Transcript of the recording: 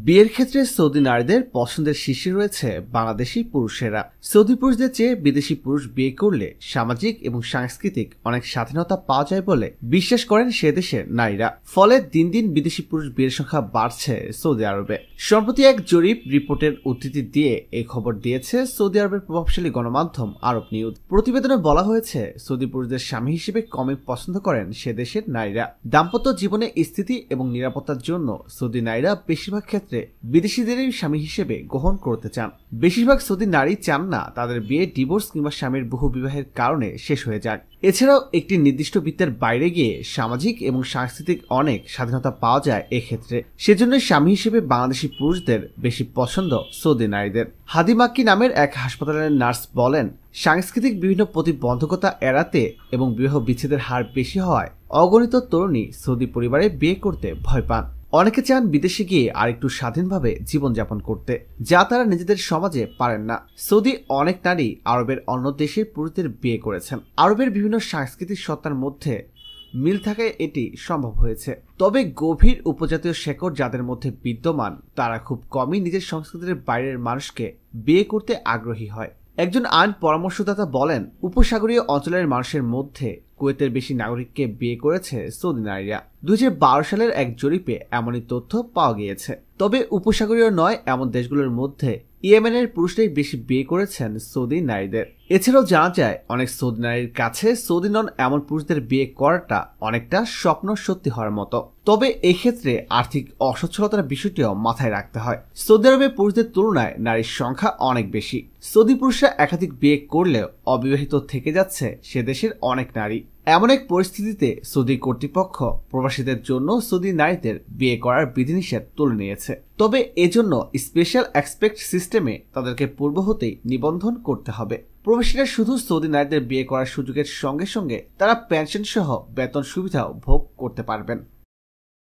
বিয়ের ক্ষেত্রে সৌদি নারীদের পছন্দের শীর্ষে রয়েছে বাংলাদেশি পুরুষেরা। সৌদি পুরুষদের চেয়ে বিদেশি পুরুষ বিয়ে করলে সামাজিক এবং সাংস্কৃতিক অনেক স্বাধীনতা পাওয়া যায় বলে বিশ্বাস করেন সে দেশের নারীরা। ফলে দিন দিন বিদেশি পুরুষ বিয়ের সংখ্যা বাড়ছে সৌদি আরবে। সম্প্রতি এক জরিপ রিপোর্টের উদ্ধৃতি দিয়ে এই খবর দিয়েছে সৌদি আরবের প্রভাবশালী গণমাধ্যম আরব নিউজ। প্রতিবেদনে বলা হয়েছে, সৌদি পুরুষদের স্বামী হিসেবে কমই পছন্দ করেন সে দেশের নারীরা। দাম্পত্য জীবনে স্থিতি এবং নিরাপত্তার জন্য সৌদি নারীরা বেশিরভাগ ক্ষেত্রে বিদেশিদেরই স্বামী হিসেবে গ্রহণ করতে চান। বেশিরভাগ সৌদি নারী চান না তাদের বিয়ে ডিভোর্স কিংবা স্বামীর বহু বিবাহের কারণে শেষ হয়ে যাক। এছাড়াও একটি নির্দিষ্ট বৃত্তের বাইরে গিয়ে সামাজিক এবং সাংস্কৃতিক অনেক স্বাধীনতা পাওয়া যায় এক্ষেত্রে। সেজন্য স্বামী হিসেবে বাংলাদেশি পুরুষদের বেশি পছন্দ সৌদি নারীদের। হাদি মাক্কি নামের এক হাসপাতালের নার্স বলেন, সাংস্কৃতিক বিভিন্ন প্রতিবন্ধকতা এড়াতে এবং বিবাহ বিচ্ছেদের হার বেশি হওয়ায় অগণিত তরুণী সৌদি পরিবারে বিয়ে করতে ভয় পান। অনেকে চান বিদেশে গিয়ে আরেকটু স্বাধীনভাবে জীবনযাপন করতে, যা তারা নিজেদের সমাজে পারেন না। সৌদি অনেক নারী আরবের অন্য দেশের পুরুষদের বিয়ে করেছেন। আরবের বিভিন্ন সাংস্কৃতিক সত্তার মধ্যে মিল থাকায় এটি সম্ভব হয়েছে। তবে গভীর উপজাতীয় শেকড় যাদের মধ্যে বিদ্যমান, তারা খুব কমই নিজের সংস্কৃতির বাইরের মানুষকে বিয়ে করতে আগ্রহী হয়। একজন আইন পরামর্শদাতা বলেন, উপসাগরীয় অঞ্চলের মানুষের মধ্যে কুয়েতের বেশি নাগরিককে বিয়ে করেছে সৌদি নারীরা। 2012 সালের এক জরিপে এমনই তথ্য পাওয়া গিয়েছে। তবে উপসাগরীয় নয় এমন দেশগুলোর মধ্যে ইয়েমেনের পুরুষরাই বেশি বিয়ে করেছেন সৌদি নারীদের। এছাড়াও জানা যায়, অনেক সৌদি নারীর কাছে সৌদি নন এমন পুরুষদের বিয়ে করাটা অনেকটা স্বপ্ন সত্যি হওয়ার মতো। তবে এক্ষেত্রে আর্থিক অসচ্ছলতার বিষয়টিও মাথায় রাখতে হয়। সৌদি আরবে পুরুষদের তুলনায় নারীর সংখ্যা অনেক বেশি। সৌদি পুরুষরা একাধিক বিয়ে করলেও অবিবাহিত থেকে যাচ্ছে সে দেশের অনেক নারী। এমন এক পরিস্থিতিতে সৌদি কর্তৃপক্ষ প্রবাসীদের জন্য সৌদি নারীদের বিয়ে করার বিধিনিষেধ তুলে নিয়েছে। তবে এজন্য স্পেশাল এক্সপেক্ট সিস্টেমে তাদেরকে পূর্ব হতেই নিবন্ধন করতে হবে। প্রবাসীরা শুধু সৌদি নারীদের বিয়ে করার সুযোগের সঙ্গে সঙ্গে তারা পেনশন সহ বেতন সুবিধাও ভোগ করতে পারবেন।